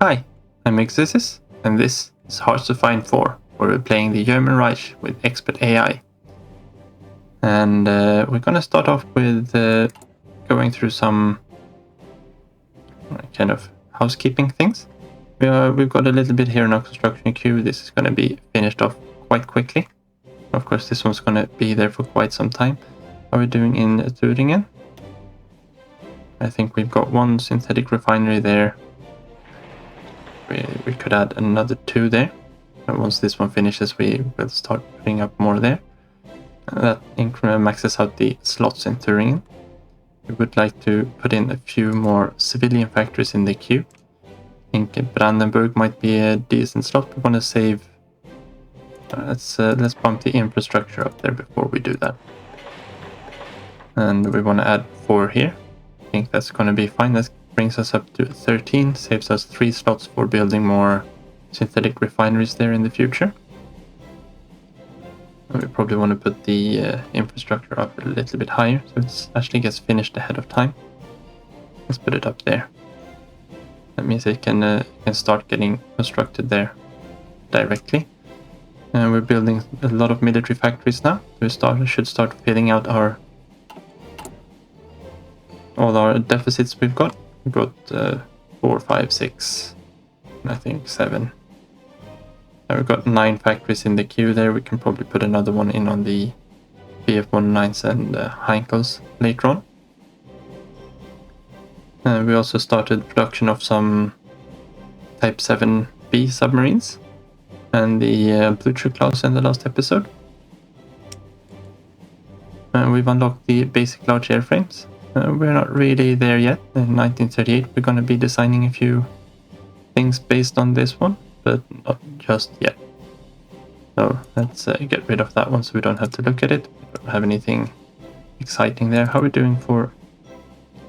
Hi, I'm Exis, and this is HOI4, where we're playing the German Reich with expert AI. And we're gonna start off with going through some kind of housekeeping things. We've got a little bit here in our construction queue. This is gonna be finished off quite quickly. Of course, this one's gonna be there for quite some time. How are we doing in Thüringen? I think we've got one synthetic refinery there. We could add another 2 there. And once this one finishes, we will start putting up more there. That increment maxes out the slots in Thüringen. We would like to put in a few more civilian factories in the queue. I think Brandenburg might be a decent slot. We want to save. Let's bump the infrastructure up there before we do that. And we want to add 4 here. I think that's going to be fine. That brings us up to 13. Saves us 3 slots for building more synthetic refineries there in the future. We probably want to put the infrastructure up a little bit higher, so it actually gets finished ahead of time. Let's put it up there. That means it can start getting constructed there directly. And we're building a lot of military factories now. We should start filling out all our deficits we've got. We've got 4, 5, 6, and I think 7. We've got 9 factories in the queue there. We can probably put another one in on the BF-19s and Heinkels later on. We also started production of some Type 7B submarines and the Blucher class in the last episode. We've unlocked the basic large airframes. We're not really there yet. In 1938 we're going to be designing a few things based on this one, but not just yet. So let's get rid of that one so we don't have to look at it. We don't have anything exciting there. How are we doing for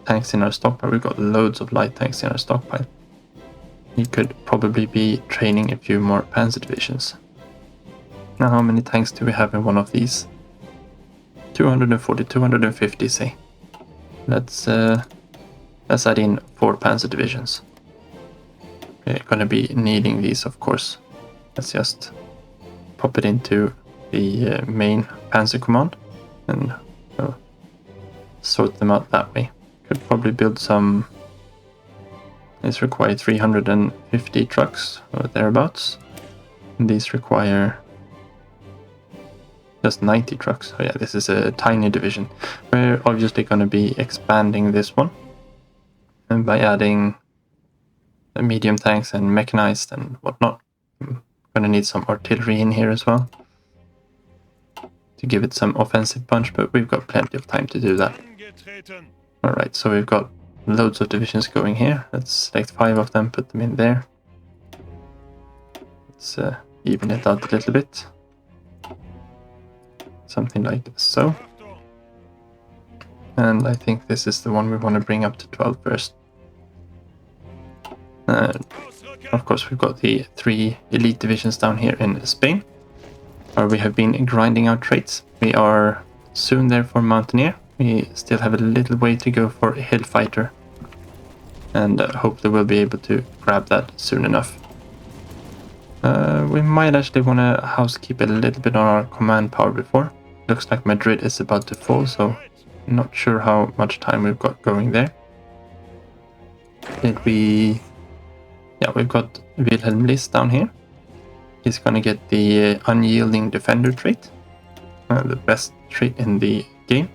tanks in our stockpile? We've got loads of light tanks in our stockpile. We could probably be training a few more panzer divisions. Now how many tanks do we have in one of these? 240, 250 say. Let's add in 4 panzer divisions. We're going to be needing these, of course. Let's just pop it into the main panzer command and sort them out that way. Could probably build some. These require 350 trucks or thereabouts. And these require just 90 trucks. So yeah, this is a tiny division. We're obviously going to be expanding this one, and by adding medium tanks and mechanized and whatnot. I'm gonna need some artillery in here as well to give it some offensive punch, but we've got plenty of time to do that. Alright, so we've got loads of divisions going here. Let's select 5 of them, put them in there. Let's even it out a little bit. Something like so. And I think this is the one we want to bring up to 12 first. Of course, we've got the 3 elite divisions down here in Spain, where we have been grinding out traits. We are soon there for Mountaineer. We still have a little way to go for Hillfighter, and hopefully we'll be able to grab that soon enough. We might actually want to housekeep a little bit on our command power before. Looks like Madrid is about to fall, so not sure how much time we've got going there. Yeah, we've got Wilhelm List down here. He's gonna get the unyielding defender trait, the best trait in the game.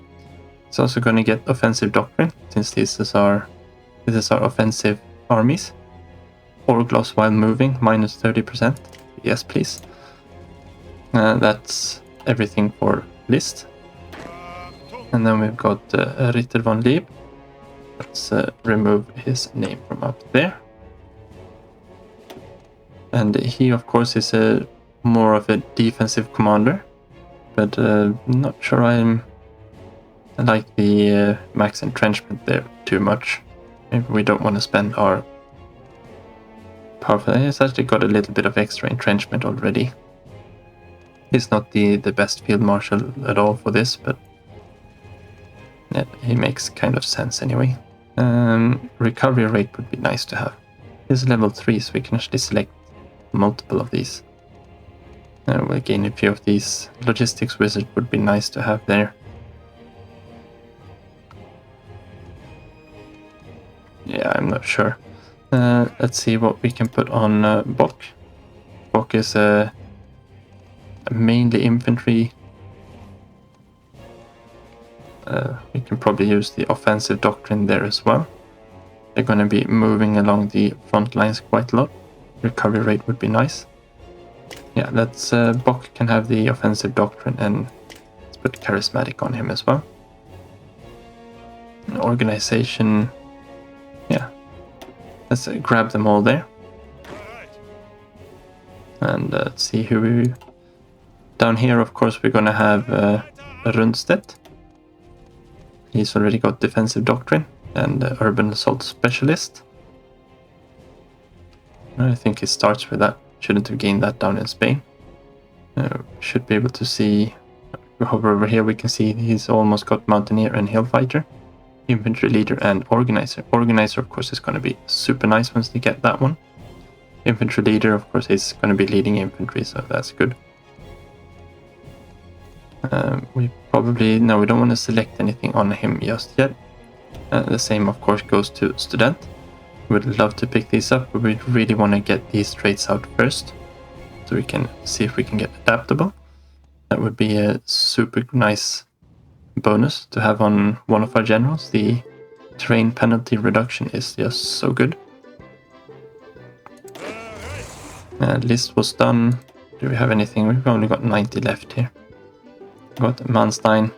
He's also gonna get offensive doctrine, since this is our offensive armies. Orgloss while moving, minus 30%. Yes, please. That's everything for List. And then we've got Ritter von Lieb. Let's remove his name from up there. And he, of course, is more of a defensive commander, but not sure I like the max entrenchment there too much. Maybe we don't want to spend our powerful. He's actually got a little bit of extra entrenchment already. He's not the best field marshal at all for this, but yeah, he makes kind of sense anyway. Recovery rate would be nice to have. is level 3, so we can actually select multiple of these. We'll gain a few of these. Logistics wizard would be nice to have there. Yeah, I'm not sure. Let's see what we can put on Bok. Bok is mainly infantry. We can probably use the offensive doctrine there as well. They're going to be moving along the front lines quite a lot. Recovery rate would be nice. Yeah, let's Bok can have the offensive doctrine, and let's put charismatic on him as well. Organization, yeah, let's grab them all there. And let's see who we... Down here, of course, we're going to have Rundstedt. He's already got defensive doctrine and urban assault specialist. I think he starts with that. Shouldn't have gained that down in Spain. Should be able to see... If we hover over here, we can see he's almost got Mountaineer and Hill Fighter, Infantry Leader and Organizer. Organizer, of course, is going to be super nice once they get that one. Infantry Leader, of course, is going to be leading infantry, so that's good. We probably... No, we don't want to select anything on him just yet. The same, of course, goes to Student. Would love to pick these up, but we really want to get these traits out first, so we can see if we can get adaptable. That would be a super nice bonus to have on one of our generals. The terrain penalty reduction is just so good. List was done. Do we have anything? We've only got 90 left here. Got Manstein.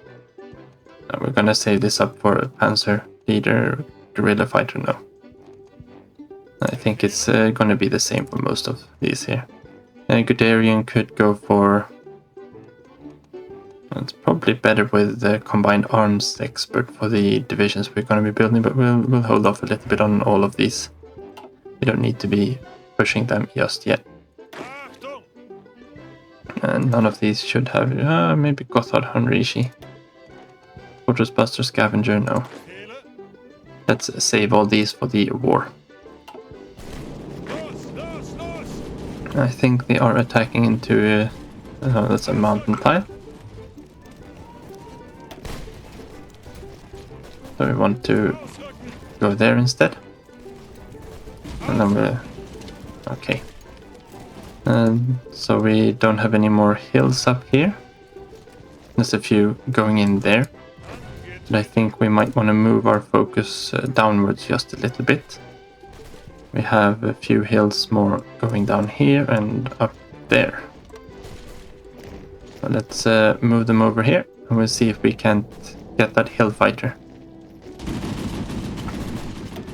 We're gonna save this up for a Panzer Leader, Guerrilla Fighter. No. I think it's going to be the same for most of these here. Guderian could go for... It's probably better with the combined arms expert for the divisions we're going to be building, but we'll hold off a little bit on all of these. We don't need to be pushing them just yet. And none of these should have... maybe Gotthard Hanrishi. Fortress Buster Scavenger, no. Let's save all these for the war. I think they are attacking into... that's a mountain tile. So we want to go there instead. And then we're... Okay. So we don't have any more hills up here. There's a few going in there. But I think we might want to move our focus downwards just a little bit. We have a few hills more going down here and up there. So let's move them over here, and we'll see if we can't get that hill fighter.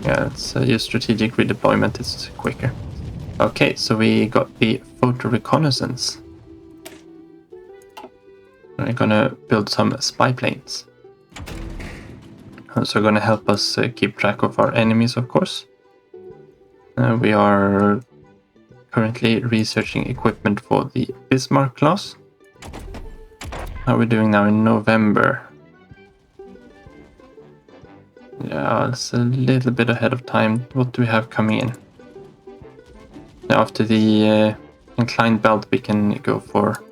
Yeah, let's use strategic redeployment, it's quicker. Okay, so we got the photo reconnaissance. We're gonna build some spy planes. Also gonna help us keep track of our enemies, of course. We are currently researching equipment for the Bismarck class. How are we doing now in November? Yeah, it's a little bit ahead of time. What do we have coming in? Now, after the inclined belt, we can go for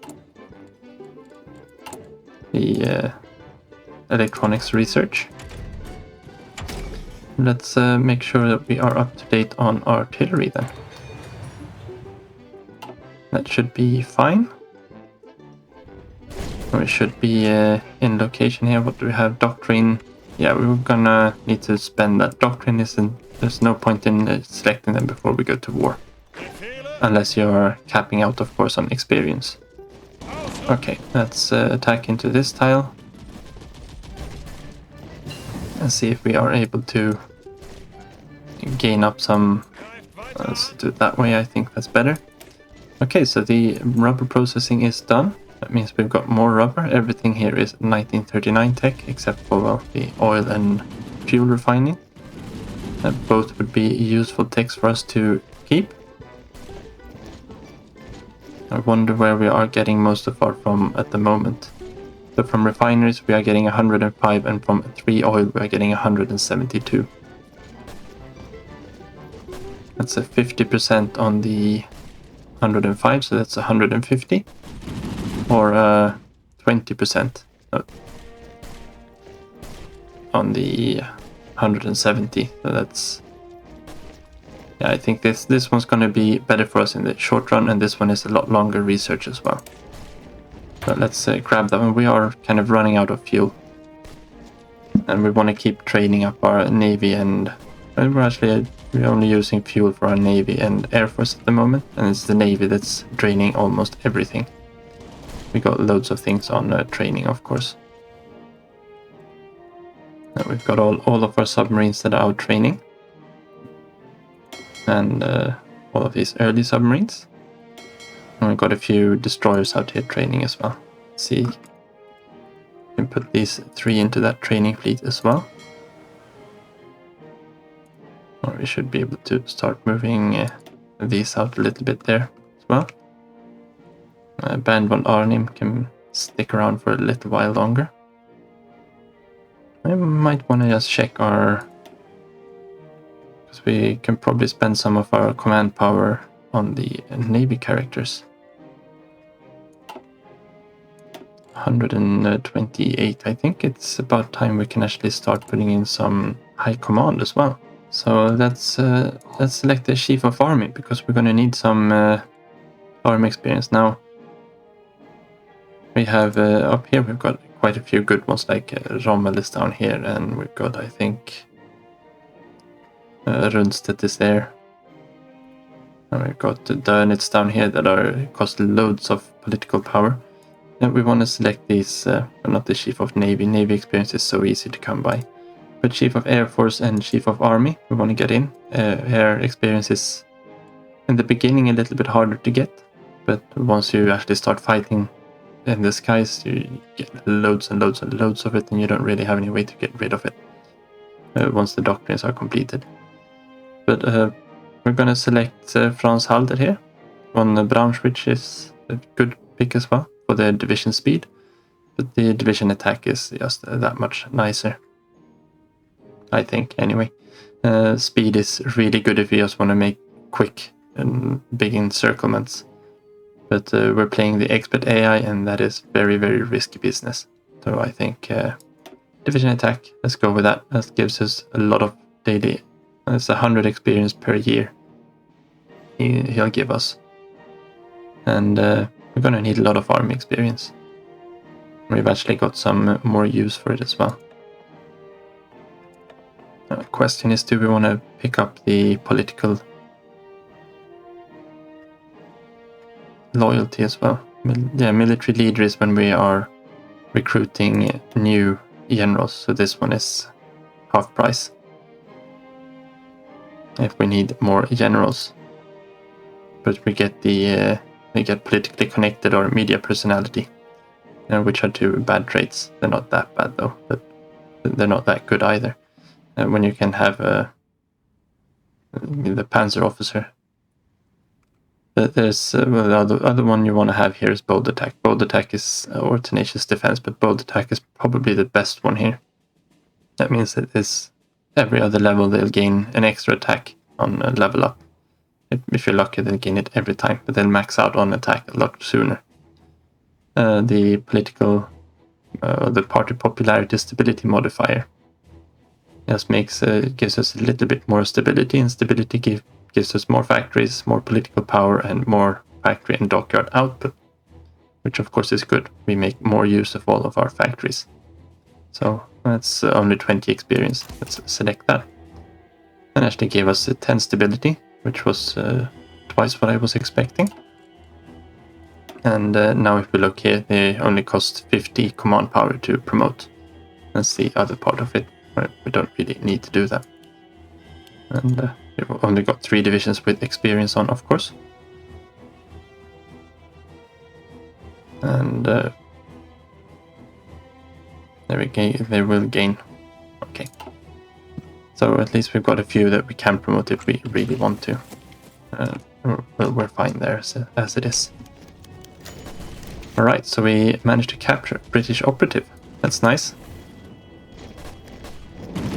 the electronics research. Let's make sure that we are up to date on artillery then. That should be fine. We should be in location here. What do we have? Doctrine. Yeah, we were gonna need to spend that. Doctrine isn't... There's no point in selecting them before we go to war. Unless you're capping out, of course, on experience. Okay, let's attack into this tile. And see if we are able to gain up some... let's do it that way, I think that's better. Okay, so the rubber processing is done. That means we've got more rubber. Everything here is 1939 tech, except for, well, the oil and fuel refining. Both would be useful techs for us to keep. I wonder where we are getting most of our from at the moment. So from refineries we are getting 105, and from 3 oil we are getting 172. That's a 50% on the 105, so that's 150. Or 20% on the 170. So that's... Yeah, I think this one's going to be better for us in the short run, and this one is a lot longer research as well. So let's grab that one. We are kind of running out of fuel. And we want to keep training up our Navy, and we're only using fuel for our Navy and Air Force at the moment, and it's the Navy that's draining almost everything. We got loads of things on training, of course. And we've got all of our submarines that are out training, and all of these early submarines. And we've got a few destroyers out here training as well. Let's see. We can put these 3 into that training fleet as well. Or we should be able to start moving these out a little bit there as well. Band von Arnim can stick around for a little while longer. I might want to just check our... because we can probably spend some of our command power on the Navy characters. 128, I think it's about time we can actually start putting in some high command as well. So let's select the Chief of Army, because we're going to need some army experience. Now we have up here we've got quite a few good ones, like Rommel is down here, and we've got, I think, Rundstedt is there, and we've got Dönitz down here that cost loads of political power. And we want to select these, not the Chief of Navy. Navy experience is so easy to come by. But Chief of Air Force and Chief of Army, we want to get in. Air experience is in the beginning a little bit harder to get, but once you actually start fighting in the skies, you get loads and loads and loads of it, and you don't really have any way to get rid of it once the doctrines are completed. But we're going to select Franz Halder here. On Braunschweig is a good pick as well for the division speed, but the division attack is just that much nicer, I think, anyway. Speed is really good if you just want to make quick and big encirclements, but we're playing the expert AI, and that is very, very risky business. So I think division attack, let's go with that. That gives us a lot of daily, it's 100 experience per year he'll give us, and we're going to need a lot of army experience. We've actually got some more use for it as well. Question is, do we want to pick up the political loyalty as well? Yeah, military leader is when we are recruiting new generals, so this one is half price if we need more generals. But we get we get politically connected or media personality, which are 2 bad traits. They're not that bad though, but they're not that good either. When you can have the Panzer officer. There's the other one you want to have here is bold attack. Bold attack is or tenacious defense, but bold attack is probably the best one here. That means that is every other level they'll gain an extra attack on a level up. If you're lucky, they'll gain it every time, but they'll max out on attack a lot sooner. The political, the party popularity stability modifier just gives us a little bit more stability, and stability gives us more factories, more political power, and more factory and dockyard output, which of course is good. We make more use of all of our factories. So that's only 20 experience. Let's select that. And actually gave us 10 stability, which was twice what I was expecting. And now if we look here, they only cost 50 command power to promote. That's the other part of it, where we don't really need to do that. And we've only got 3 divisions with experience on, of course. And they will gain. Okay. So at least we've got a few that we can promote if we really want to. Well, we're fine there as it is. Alright, so we managed to capture a British operative. That's nice.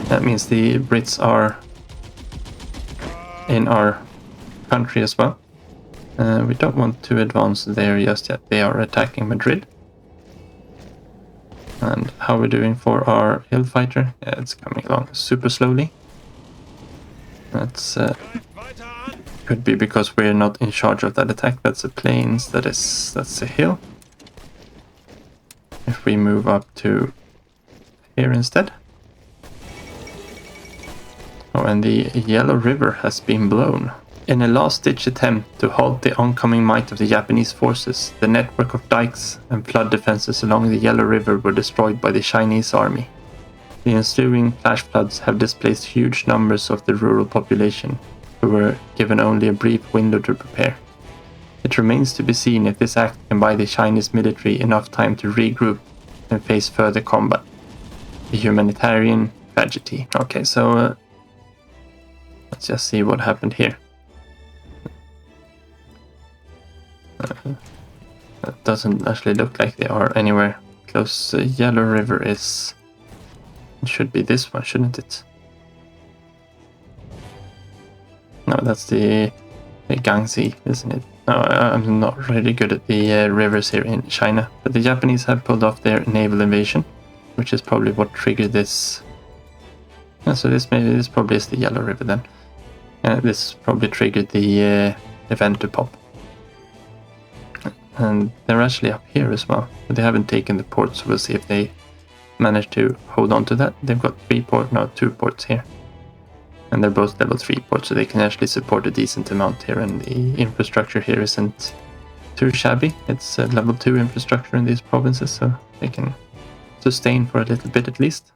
That means the Brits are in our country as well. We don't want to advance there just yet. They are attacking Madrid. And how we're doing for our hill fighter? Yeah, it's coming along super slowly. That's could be because we're not in charge of that attack. That's the plains. That's a hill. If we move up to here instead. Oh, and the Yellow River has been blown. In a last-ditch attempt to halt the oncoming might of the Japanese forces, the network of dikes and flood defenses along the Yellow River were destroyed by the Chinese army. The ensuing flash floods have displaced huge numbers of the rural population, who were given only a brief window to prepare. It remains to be seen if this act can buy the Chinese military enough time to regroup and face further combat. A humanitarian tragedy. Okay, so let's just see what happened here. That doesn't actually look like they are anywhere close. Yellow River is... It should be this one, shouldn't it? No, that's the Yangtze, isn't it? No, I'm not really good at the rivers here in China. But the Japanese have pulled off their naval invasion, which is probably what triggered this. Yeah, so this probably is the Yellow River then. This probably triggered the event to pop. And they're actually up here as well, but they haven't taken the port, so we'll see if they manage to hold on to that. They've got 2 ports here. And they're both level 3 ports, so they can actually support a decent amount here, and the infrastructure here isn't too shabby. It's level 2 infrastructure in these provinces, so they can sustain for a little bit at least.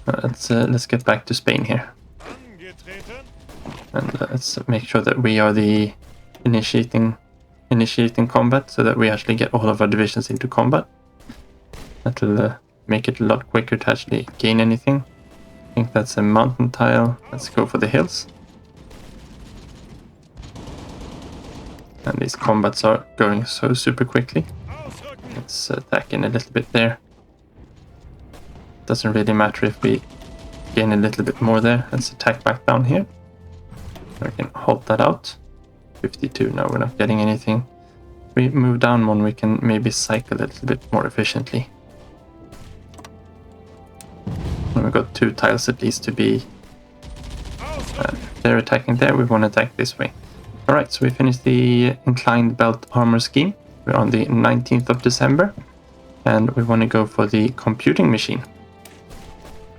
Let's get back to Spain here. And let's make sure that we are the initiating combat, so that we actually get all of our divisions into combat. That'll make it a lot quicker to actually gain anything. I think that's a mountain tile. Let's go for the hills. And these combats are going so super quickly. Let's attack in a little bit there. Doesn't really matter if we gain a little bit more there. Let's attack back down here. We can halt that out. 52, no, we're not getting anything. If we move down one, we can maybe cycle a little bit more efficiently. And we've got 2 tiles at least to be... they're attacking there, we want to attack this way. Alright, so we finished the inclined belt armor scheme. We're on the 19th of December. And we want to go for the computing machine.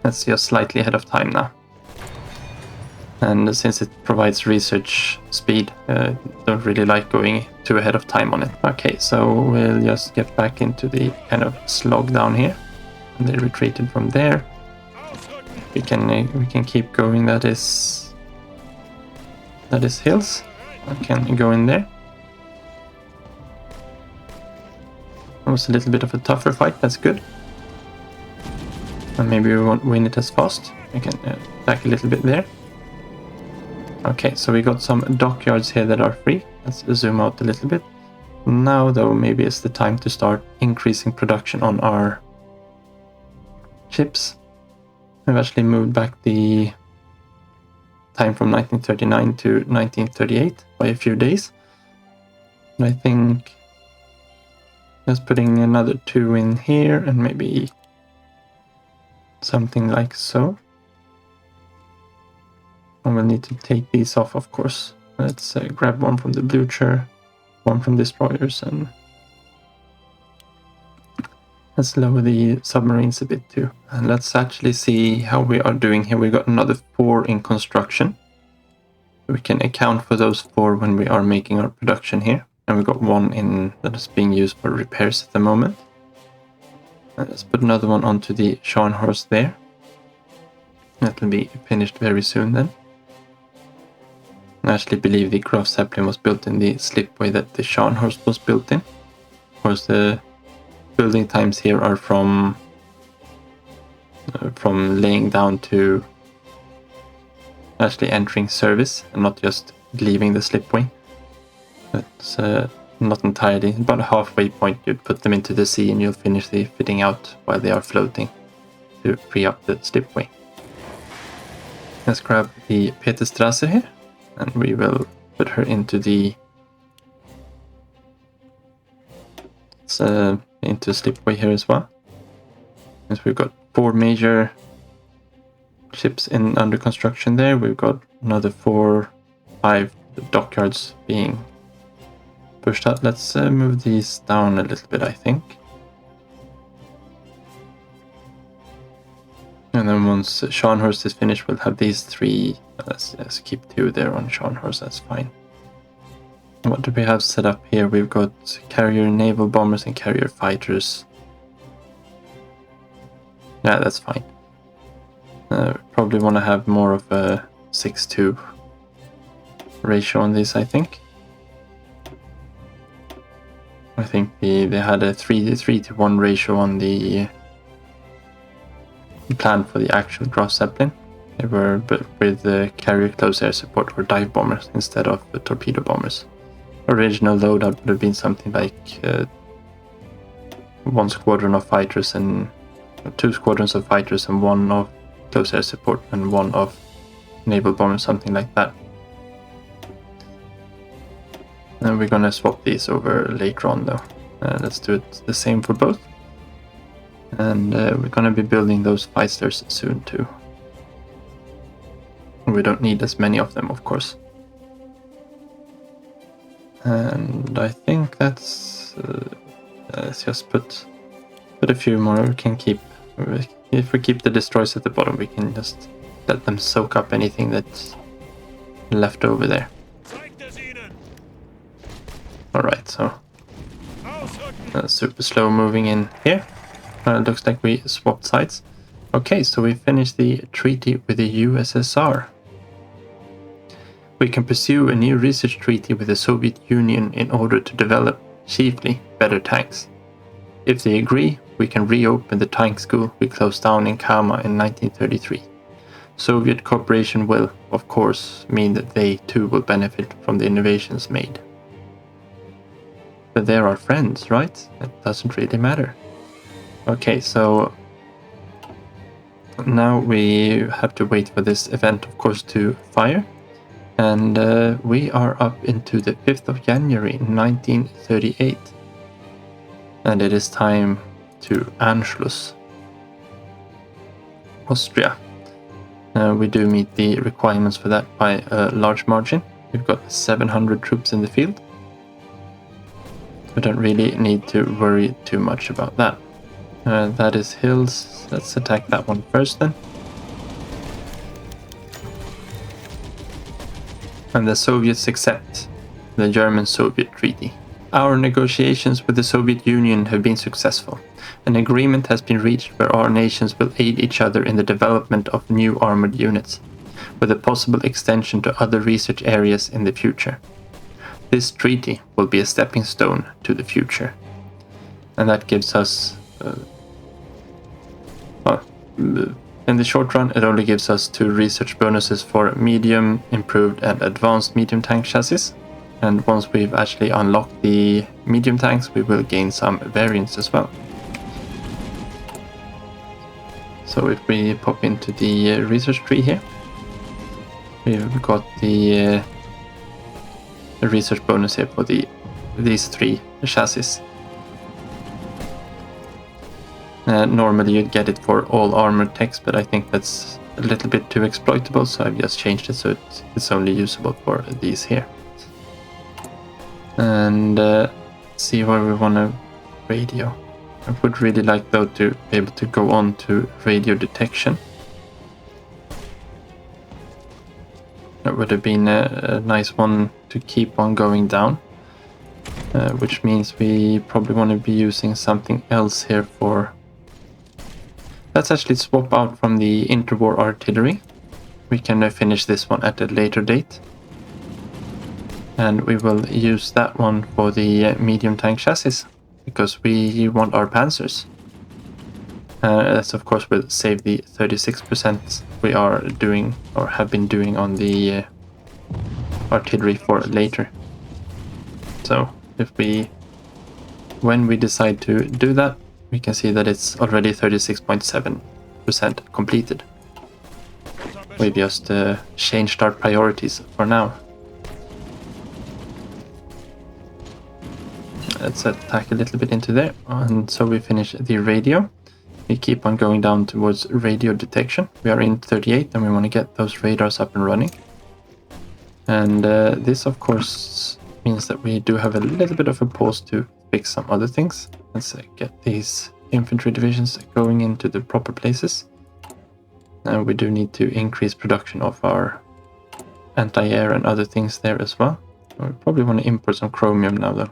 That's just slightly ahead of time now. And since it provides research speed, don't really like going too ahead of time on it. Okay, so we'll just get back into the kind of slog down here. And they retreated from there. We can keep going. That is hills. I can go in there. It was a little bit of a tougher fight. That's good. And maybe we won't win it as fast. We can attack a little bit there. Okay, so we got some dockyards here that are free. Let's zoom out a little bit. Now, though, maybe it's the time to start increasing production on our ships. We've actually moved back the time from 1939 to 1938 by a few days. And I think just putting another 2 in here and maybe something like so. And we'll need to take these off, of course. Let's grab one from the Blucher, one from destroyers, and let's lower the submarines a bit too. And let's actually see how we are doing here. We've got another 4 in construction. We can account for those 4 when we are making our production here. And we've got 1 in that is being used for repairs at the moment. And let's put another one onto the Scharnhorst there. That will be finished very soon then. I actually believe the Graf Zeppelin was built in the slipway that the Scharnhorst was built in. Of course, the building times here are from laying down to actually entering service and not just leaving the slipway. That's not entirely, about a halfway point. You'd put them into the sea and you'll finish the fitting out while they are floating to free up the slipway. Let's grab the Peterstrasse here, and we will put her into the into slipway here as well. Since we've got 4 major ships under construction there, we've got another 5 dockyards being pushed out. Let's move these down a little bit, I think. And then once Scharnhorst is finished, we'll have these 3. Let's keep 2 there on Scharnhorst, that's fine. What do we have set up here? We've got carrier naval bombers and carrier fighters. Yeah, that's fine. Probably want to have more of a 6-2 ratio on this, I think. I think they had a 3-to-1 ratio on the plan for the actual Gross Zeppelin. They were with the carrier close air support or dive bombers instead of the torpedo bombers. Original loadout would have been something like 1 squadron of fighters and 2 squadrons of fighters and 1 of close air support and 1 of naval bombers, something like that. And we're gonna swap these over later on though. Let's do it the same for both. And we're gonna be building those Feislers soon too. We don't need as many of them, of course. And I think that's let's just put a few more. We can keep, if we keep the destroyers at the bottom, we can just let them soak up anything that's left over there. Alright, so super slow moving in here. Looks like we swapped sides. Okay, so we finished the treaty with the USSR. We can pursue a new research treaty with the Soviet Union in order to develop, chiefly, better tanks. If they agree, we can reopen the tank school we closed down in Kama in 1933. Soviet cooperation will, of course, mean that they too will benefit from the innovations made. But they're our friends, right? It doesn't really matter. Okay, so now we have to wait for this event, of course, to fire. And we are up into the 5th of January 1938. And it is time to Anschluss, Austria. We do meet the requirements for that by a large margin. We've got 700 troops in the field. We don't really need to worry too much about that. That is hills. Let's attack that one first then. And the Soviets accept the German-Soviet treaty. Our negotiations with the Soviet Union have been successful. An agreement has been reached where our nations will aid each other in the development of new armored units, with a possible extension to other research areas in the future. This treaty will be a stepping stone to the future. And that gives us... in the short run, it only gives us 2 research bonuses for medium, improved and advanced medium tank chassis. And once we've actually unlocked the medium tanks, we will gain some variants as well. So if we pop into the research tree here, we've got the research bonus here for these 3 chassis. Normally you'd get it for all armored techs, but I think that's a little bit too exploitable, so I've just changed it so it's only usable for these here. And see where we want to radio. I would really like though to be able to go on to radio detection. That would have been a nice one to keep on going down. Which means we probably want to be using something else here for... Let's actually swap out from the interwar artillery. We can finish this one at a later date. And we will use that one for the medium tank chassis, because we want our panzers. That's of course will save the 36% we are doing or have been doing on the artillery for later. So when we decide to do that, we can see that it's already 36.7% completed. we just changed our priorities for now. Let's attack a little bit into there, and so we finish the radio. We keep on going down towards radio detection. We are in 38 and we want to get those radars up and running. And this of course means that we do have a little bit of a pause to fix some other things. Let's get these infantry divisions going into the proper places. And we do need to increase production of our anti-air and other things there as well. We probably want to import some chromium now though.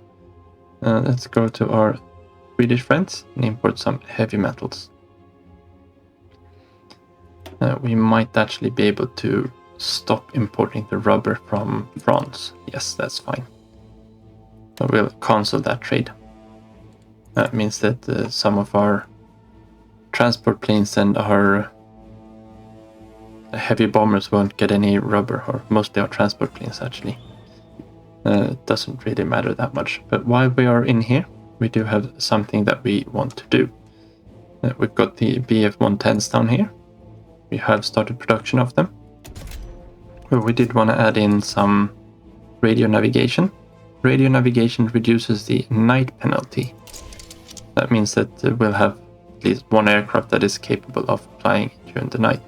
Let's go to our Swedish friends and import some heavy metals. We might actually be able to stop importing the rubber from France. Yes, that's fine. So we'll cancel that trade. That means that some of our transport planes and our heavy bombers won't get any rubber, or mostly our transport planes actually. It doesn't really matter that much. But while we are in here, we do have something that we want to do. We've got the BF-110s down here. We have started production of them. But we did want to add in some radio navigation. Radio navigation reduces the night penalty. That means that we'll have at least one aircraft that is capable of flying during the night.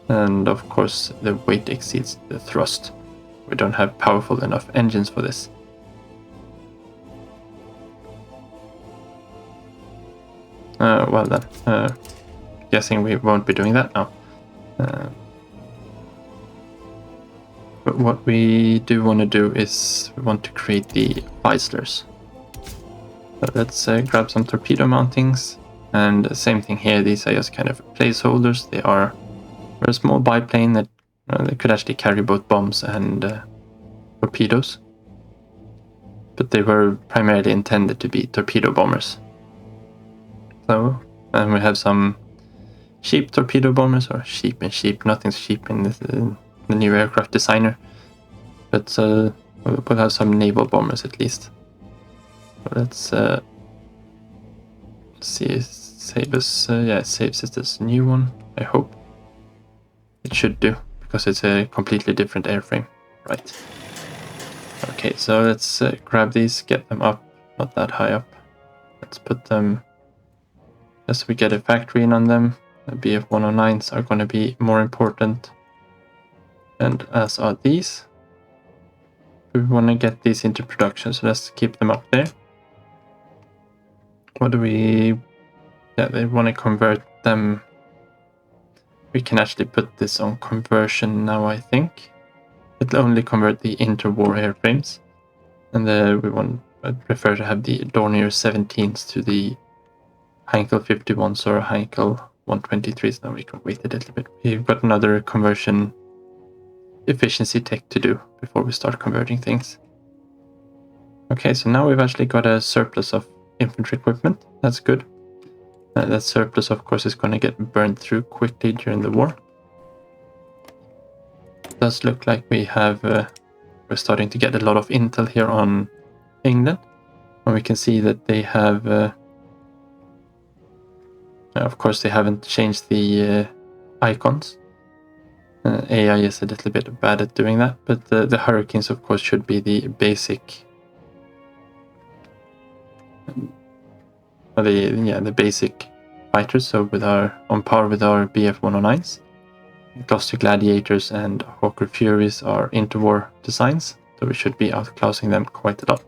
And of course the weight exceeds the thrust. We don't have powerful enough engines for this. Well then, guessing we won't be doing that now. But what we do want to do is we want to create the Weislers. So let's grab some torpedo mountings, and the same thing here. These are just kind of placeholders. They are a small biplane that they could actually carry both bombs and torpedoes, but they were primarily intended to be torpedo bombers. So, and we have some cheap torpedo bombers, or cheap and cheap. Nothing's cheap in this, the new aircraft designer, but we'll have some naval bombers at least. Let's see, save us. Yeah, it saves us this new one. I hope it should do, because it's a completely different airframe, right? Okay, so let's grab these, get them up, not that high up. Let's put them as we get a factory in on them. The BF-109s are going to be more important, and as are these. We want to get these into production, so let's keep them up there. What do we... Yeah, they want to convert them. We can actually put this on conversion now, I think. It'll only convert the interwar airframes. And I'd prefer to have the Dornier 17s to the Heinkel 51s or Heinkel 123s. Now we can wait a little bit. We've got another conversion efficiency tech to do before we start converting things. Okay, so now we've actually got a surplus of infantry equipment. That's good. That surplus, of course, is going to get burned through quickly during the war. It does look like we have... we're starting to get a lot of intel here on England. And we can see that they have... of course, they haven't changed the icons. AI is a little bit bad at doing that, but the Hurricanes, of course, should be the basic... the basic fighters, so on par with our BF-109s. Gloucester Gladiators and Hawker Furies are interwar designs, so we should be outclassing them quite a lot.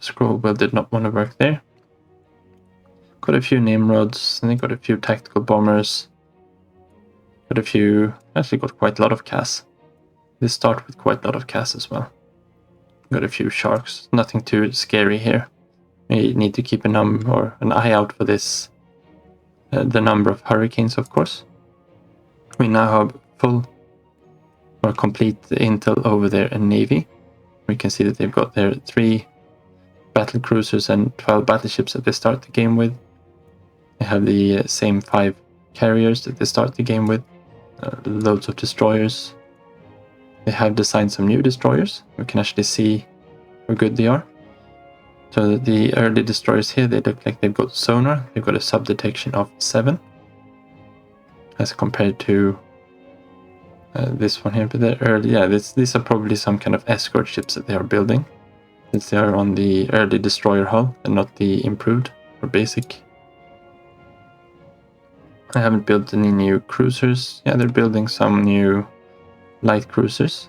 Scrollwell did not want to work there. Got a few Nimrods, and they got a few tactical bombers. Actually got quite a lot of CAS. They start with quite a lot of CAS as well. Got a few Sharks, nothing too scary here. We need to keep an eye out for this, the number of Hurricanes, of course. We now have full or complete intel over their Navy. We can see that they've got their 3 battle cruisers and 12 battleships that they start the game with. They have the same 5 carriers that they start the game with, loads of destroyers. They have designed some new destroyers. We can actually see how good they are. So the early destroyers here, they look like they've got sonar. They've got a sub detection of 7. as compared to this one here. But they're early, yeah, these are probably some kind of escort ships that they are building, since they are on the early destroyer hull and not the improved or basic. I haven't built any new cruisers. Yeah, they're building some new light cruisers.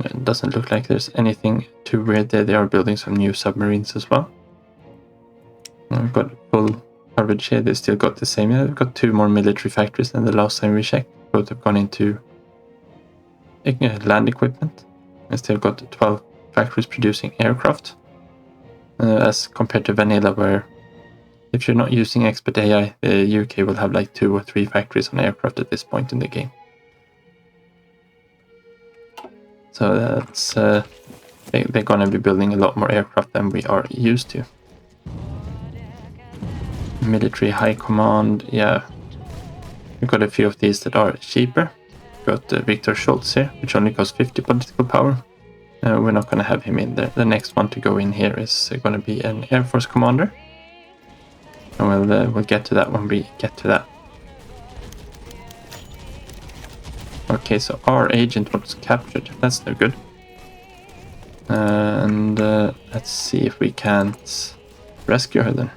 It doesn't look like there's anything too weird there. They are building some new submarines as well. And we've got full coverage here. They still got the same. Yeah, they've got 2 more military factories than the last time we checked. Both have gone into land equipment. And still got 12 factories producing aircraft. As compared to vanilla, where if you're not using expert AI, the UK will have like 2 or 3 factories on aircraft at this point in the game. So that's they're going to be building a lot more aircraft than we are used to. Military high command, yeah. We've got a few of these that are cheaper. We've got Victor Schultz here, which only costs 50 political power. We're not going to have him in there. The next one to go in here is going to be an Air Force commander. And we'll get to that when we get to that. Okay, so our agent was captured. That's no good. And let's see if we can't rescue her then.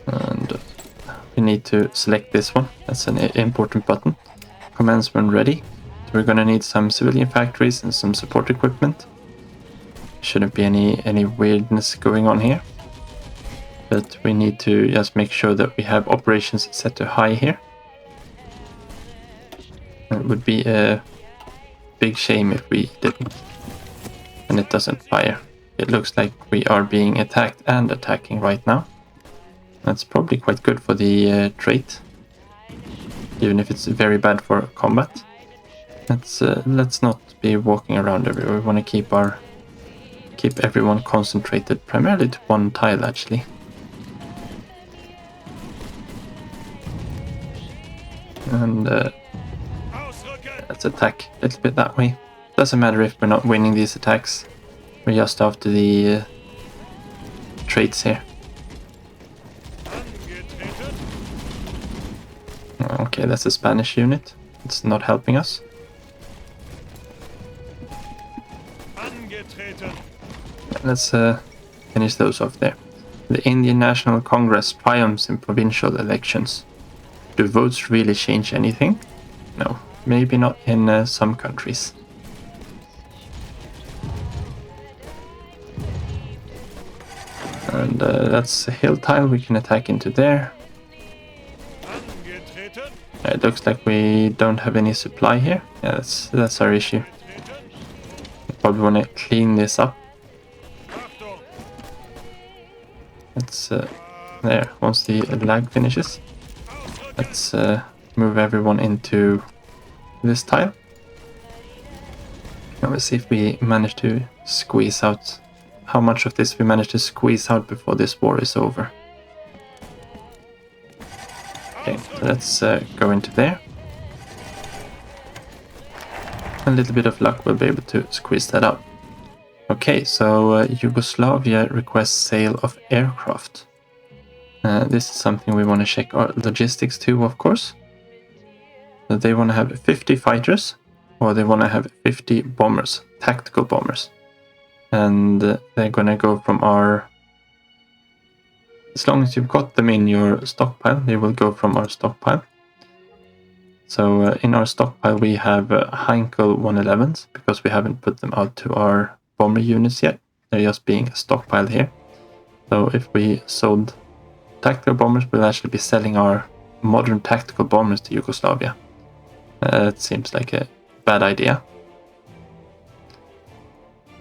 And we need to select this one. That's an important button. Commands when ready. So we're going to need some civilian factories and some support equipment. Shouldn't be any weirdness going on here. But we need to just make sure that we have operations set to high here. It would be a big shame if we didn't. And it doesn't fire. It looks like we are being attacked and attacking right now. That's probably quite good for the trait. Even if it's very bad for combat. Let's not be walking around everywhere. We want to keep everyone concentrated primarily to one tile actually. And let's attack a little bit that way. Doesn't matter if we're not winning these attacks. We're just after the traits here. Okay, that's a Spanish unit. It's not helping us. Let's finish those off there. The Indian National Congress triumphs in provincial elections. Do votes really change anything? No, maybe not in some countries. And that's a hill tile, we can attack into there. It looks like we don't have any supply here. Yeah, that's our issue. Probably want to clean this up. Let's there, once the lag finishes, let's move everyone into this tile. And let's see if we manage to squeeze out how much of this we manage to squeeze out before this war is over. Okay, so let's go into there. A little bit of luck, we'll be able to squeeze that out. Okay, so Yugoslavia requests sale of aircraft. This is something we want to check our logistics too, of course. So they want to have 50 fighters, or they want to have 50 bombers, tactical bombers. And they're going to go from our... As long as you've got them in your stockpile, they will go from our stockpile. So in our stockpile we have Heinkel 111s, because we haven't put them out to our bomber units yet. They're just being stockpiled here. So if we sold tactical bombers, we'll actually be selling our modern tactical bombers to Yugoslavia. It seems like a bad idea.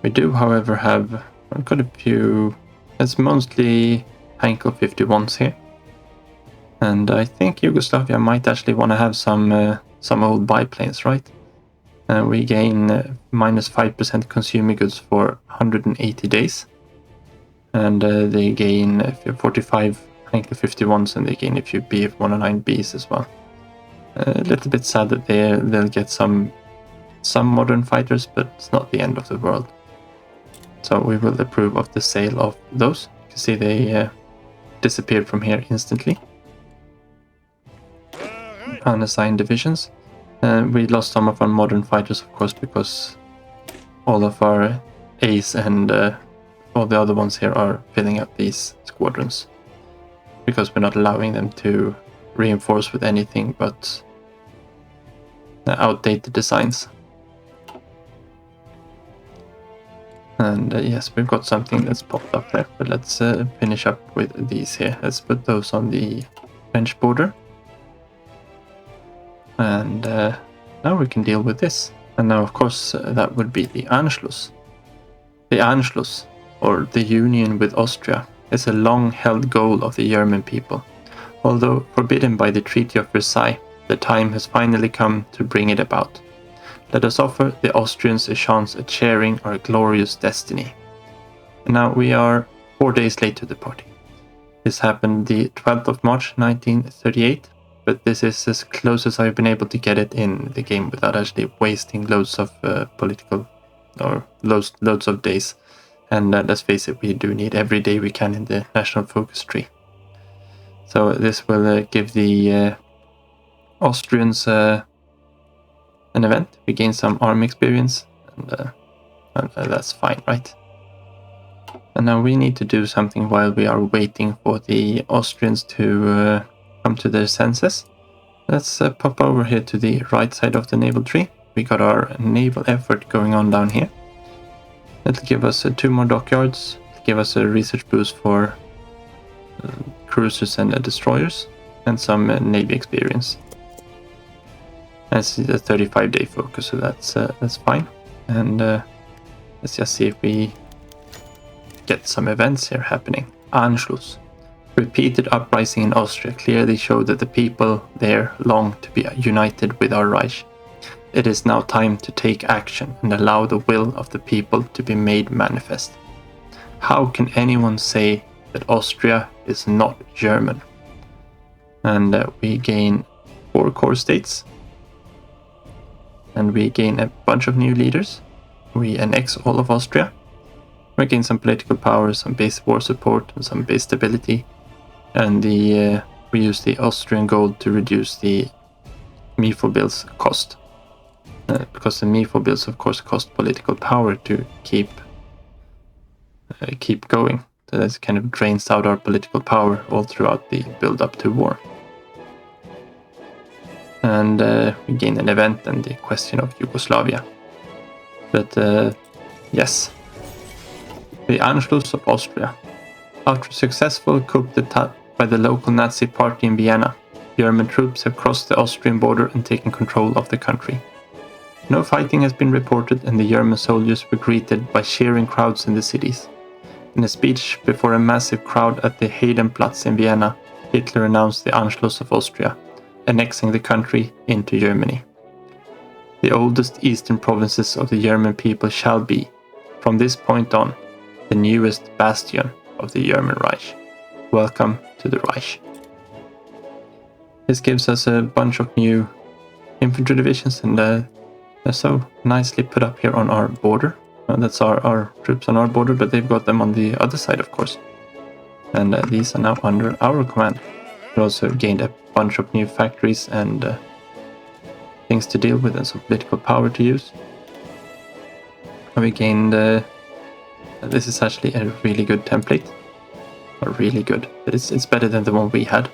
We do, however, have got a few... It's mostly Heinkel 51s here. And I think Yugoslavia might actually want to have some old biplanes, right? We gain minus 5% consumer goods for 180 days. And they gain 45 Heinkel 51s, and they gain a few BF-109Bs as well. A little bit sad that they'll get some modern fighters, but it's not the end of the world. So we will approve of the sale of those. can see they disappeared from here instantly. Unassigned divisions. We lost some of our modern fighters, of course, because all of our A's and all the other ones here are filling up these squadrons. Because we're not allowing them to reinforce with anything but outdated designs. And yes, we've got something that's popped up there, but let's finish up with these here. Let's put those on the French border. And now we can deal with this. And now, of course, that would be the Anschluss. The Anschluss, or the union with Austria, is a long-held goal of the German people. Although forbidden by the Treaty of Versailles, the time has finally come to bring it about. Let us offer the Austrians a chance at sharing our glorious destiny. And now we are 4 days late to the party. This happened the 12th of March 1938, but this is as close as I've been able to get it in the game without actually wasting loads of political or loads of days. And let's face it, we do need every day we can in the national focus tree. So this will give the Austrians an event. We gain some army experience, and that's fine, right? And now we need to do something while we are waiting for the Austrians to come to their senses. Let's pop over here to the right side of the naval tree. We got our naval effort going on down here. It'll give us 2 more dockyards. It'll give us a research boost for cruisers and destroyers, and some navy experience. And it's a 35-day focus, so that's fine. And let's just see if we get some events here happening. Anschluss. Repeated uprising in Austria clearly showed that the people there long to be united with our Reich. It is now time to take action and allow the will of the people to be made manifest. How can anyone say that Austria is not German? And we gain 4 core states. And we gain a bunch of new leaders. We annex all of Austria. We gain some political power, some base war support, and some base stability. And we use the Austrian gold to reduce the MIFO bills cost. Because the MIFO bills, of course, cost political power to keep going. So that kind of drains out our political power all throughout the build-up to war. And we gain an event and the question of Yugoslavia. But yes, the Anschluss of Austria. After a successful coup d'etat by the local Nazi party in Vienna, German troops have crossed the Austrian border and taken control of the country. No fighting has been reported, and the German soldiers were greeted by cheering crowds in the cities. In a speech before a massive crowd at the Heidenplatz in Vienna, Hitler announced the Anschluss of Austria, annexing the country into Germany. The oldest eastern provinces of the German people shall be, from this point on, the newest bastion of the German Reich. Welcome to the Reich. This gives us a bunch of new infantry divisions, and they're so nicely put up here on our border. That's our troops on our border, but they've got them on the other side, of course. And these are now under our command. We also gained a bunch of new factories and things to deal with, and some political power to use. And we gained... this is actually a really good template. Or really good, but it's better than the one we had.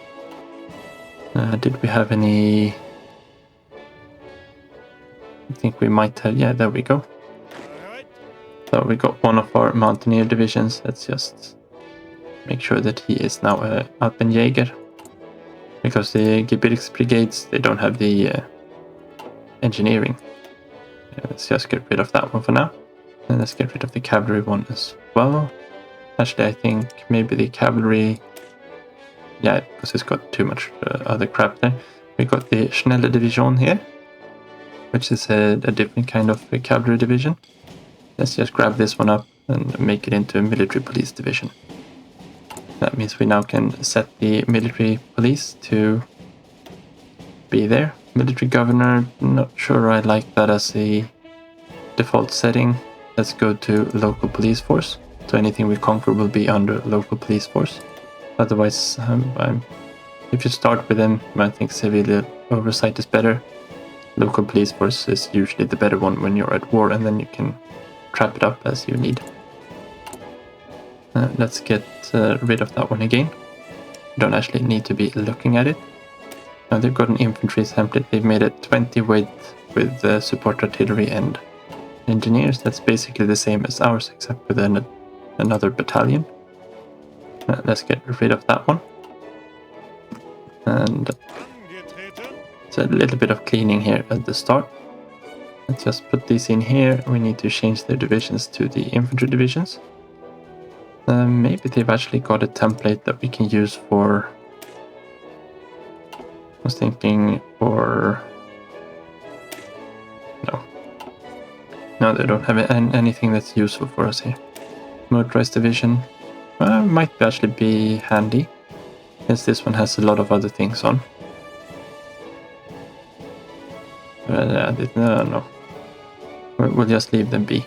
Did we have any... I think we might have... Yeah, there we go. So we got one of our mountaineer divisions. Let's just make sure that he is now a Alpenjäger. Because the Gebirgs brigades, they don't have the engineering. Let's just get rid of that one for now. And let's get rid of the cavalry one as well. Actually, I think maybe the cavalry... Yeah, because it's got too much other crap there. We got the Schnelle Division here, which is a different kind of cavalry division. Let's just grab this one up and make it into a military police division. That means we now can set the military police to be there. Military governor, not sure I like that as a default setting. Let's go to local police force. So anything we conquer will be under local police force. Otherwise, if you start with them, I think civilian oversight is better. Local police force is usually the better one when you're at war, and then you can trap it up as you need. Let's get rid of that one again. You don't actually need to be looking at it. Now they've got an infantry template. They've made it 20 with support artillery and engineers. That's basically the same as ours, except with another battalion. Let's get rid of that one. And it's a little bit of cleaning here at the start. Let's just put these in here. We need to change their divisions to the infantry divisions. Maybe they've actually got a template that we can use for... I was thinking for... No, they don't have anything that's useful for us here. Motorized division might actually be handy, since this one has a lot of other things on. No. We'll just leave them be.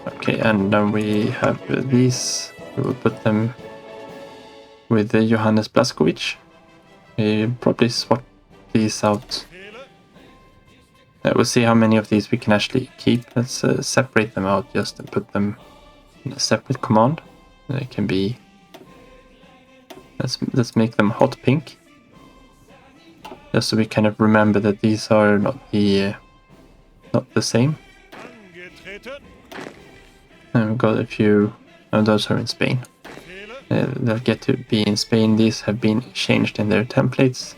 Okay, and then we have these. We will put them with Johannes Blaskowicz. We probably swap these out. We'll see how many of these we can actually keep. Let's separate them out just and put them in a separate command. They can be... Let's make them hot pink. Just so we kind of remember that these are not the same. And we've got a few... Oh, those are in Spain. They'll get to be in Spain. These have been changed in their templates.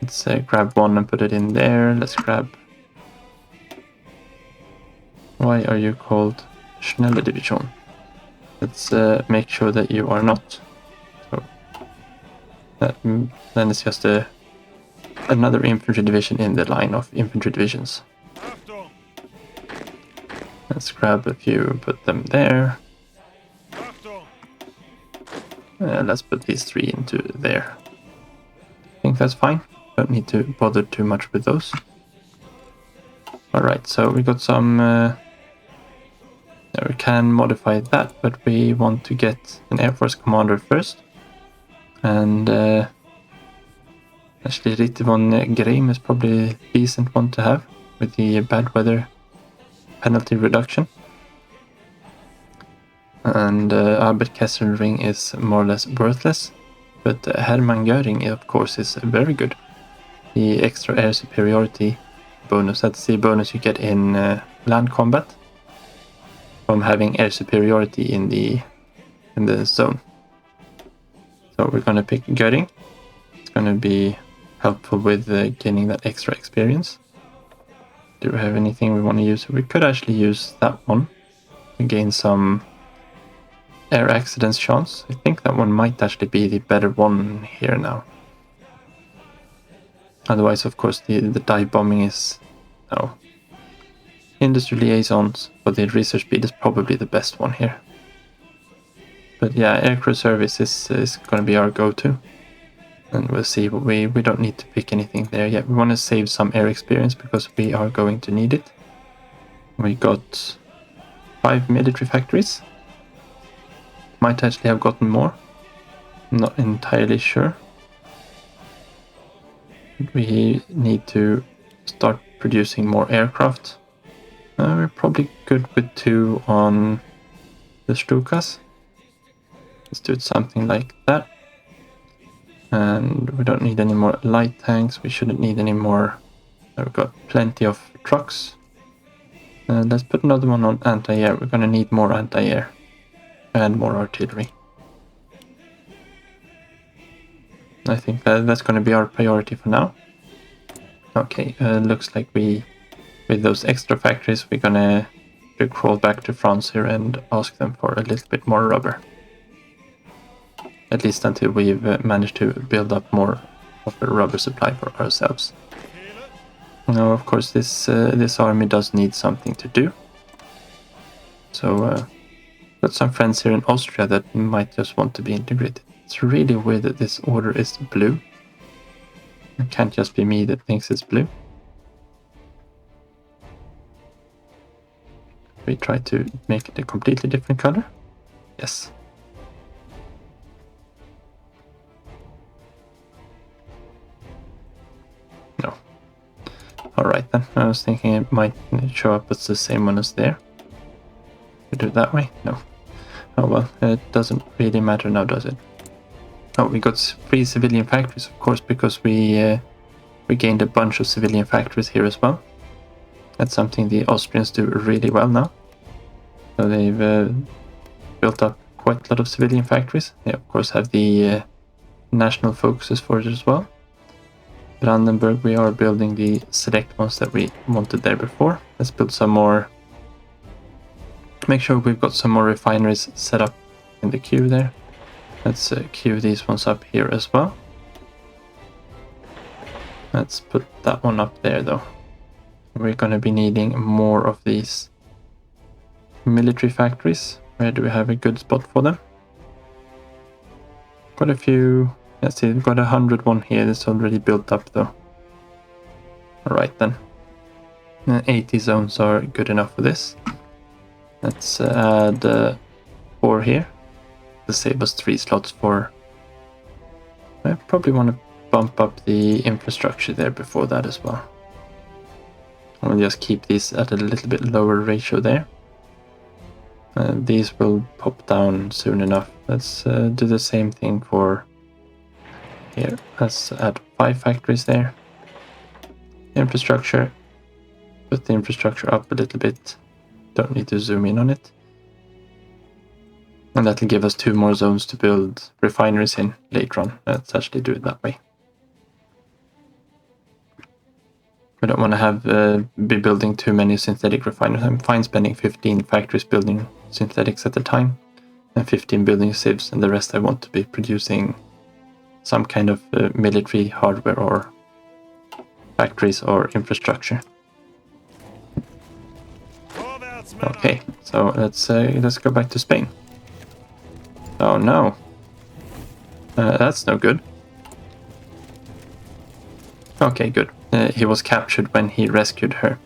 Let's grab one and put it in there. Let's grab... Why are you called Schnelle Division? Let's make sure that you are not. So then it's just another infantry division in the line of infantry divisions. Let's grab a few and put them there. Let's put these 3 into there. I think that's fine. Don't need to bother too much with those. Alright, so we got some... we can modify that, but we want to get an Air Force commander first. And actually Ritter von Greim is probably a decent one to have with the bad weather penalty reduction. And Albert Kesselring is more or less worthless, but Hermann Göring, of course, is very good. The extra air superiority bonus, that's the bonus you get in land combat from having air superiority in the zone. So we're going to pick Göring. It's going to be helpful with gaining that extra experience. Do we have anything we want to use? We could actually use that one to gain some air accidents chance. I think that one might actually be the better one here now. Otherwise, of course, the dive bombing is... No. Industry liaisons for the research speed is probably the best one here. But yeah, aircrew service is going to be our go-to. And we'll see. We don't need to pick anything there yet. We want to save some air experience because we are going to need it. We got 5 military factories. Might actually have gotten more. I'm not entirely sure. We need to start producing more aircraft. We're probably good with 2 on the Stukas. Let's do something like that. And we don't need any more light tanks. We shouldn't need any more. We've got plenty of trucks. Let's put another one on anti-air. We're going to need more anti-air. And more artillery. I think that's going to be our priority for now. Okay, looks like with those extra factories, we're going to crawl back to France here and ask them for a little bit more rubber. At least until we've managed to build up more of a rubber supply for ourselves. Now, of course, this army does need something to do. So, got some friends here in Austria that might just want to be integrated. It's really weird that this order is blue. It can't just be me that thinks it's blue. We try to make it a completely different color. Yes. No. Alright then, I was thinking it might show up as the same one as there. We do it that way? No. Oh well, it doesn't really matter now, does it? Oh, we got 3 civilian factories, of course, because we gained a bunch of civilian factories here as well. That's something the Austrians do really well now. So they've built up quite a lot of civilian factories. They of course have the national focuses for it as well. Brandenburg, we are building the select ones that we wanted there before. Let's build some more. Make sure we've got some more refineries set up in the queue there. Let's queue these ones up here as well. Let's put that one up there though. We're going to be needing more of these military factories. Where do we have a good spot for them? Got a few. Let's see, we've got 101 here. That's already built up though. Alright then. 80 zones are good enough for this. Let's add 4 here. To save us 3 slots for... I probably want to bump up the infrastructure there before that as well. I'll just keep these at a little bit lower ratio there. These will pop down soon enough. Let's do the same thing for here. Let's add 5 factories there. Infrastructure. Put the infrastructure up a little bit. Don't need to zoom in on it. And that'll give us 2 more zones to build refineries in later on. Let's actually do it that way. We don't want to have be building too many synthetic refineries. I'm fine spending 15 factories building synthetics at a time, and 15 building civs, and the rest I want to be producing some kind of military hardware or factories or infrastructure. Okay, so let's go back to Spain. Oh no, that's no good. Okay, good. He was captured when he rescued her.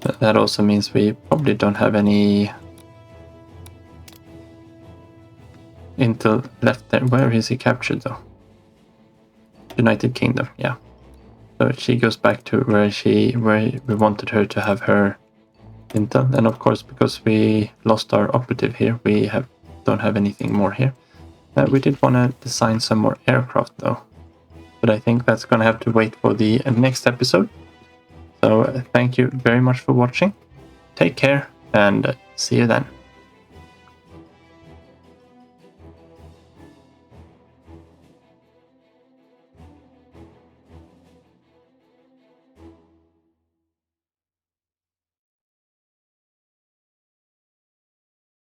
But that also means we probably don't have any intel left there. Where is he captured though? United Kingdom, yeah. So she goes back to where we wanted her to have her intel. And of course, because we lost our operative here, we don't have anything more here. We did want to design some more aircraft though. But I think that's going to have to wait for the next episode. So thank you very much for watching. Take care and see you then.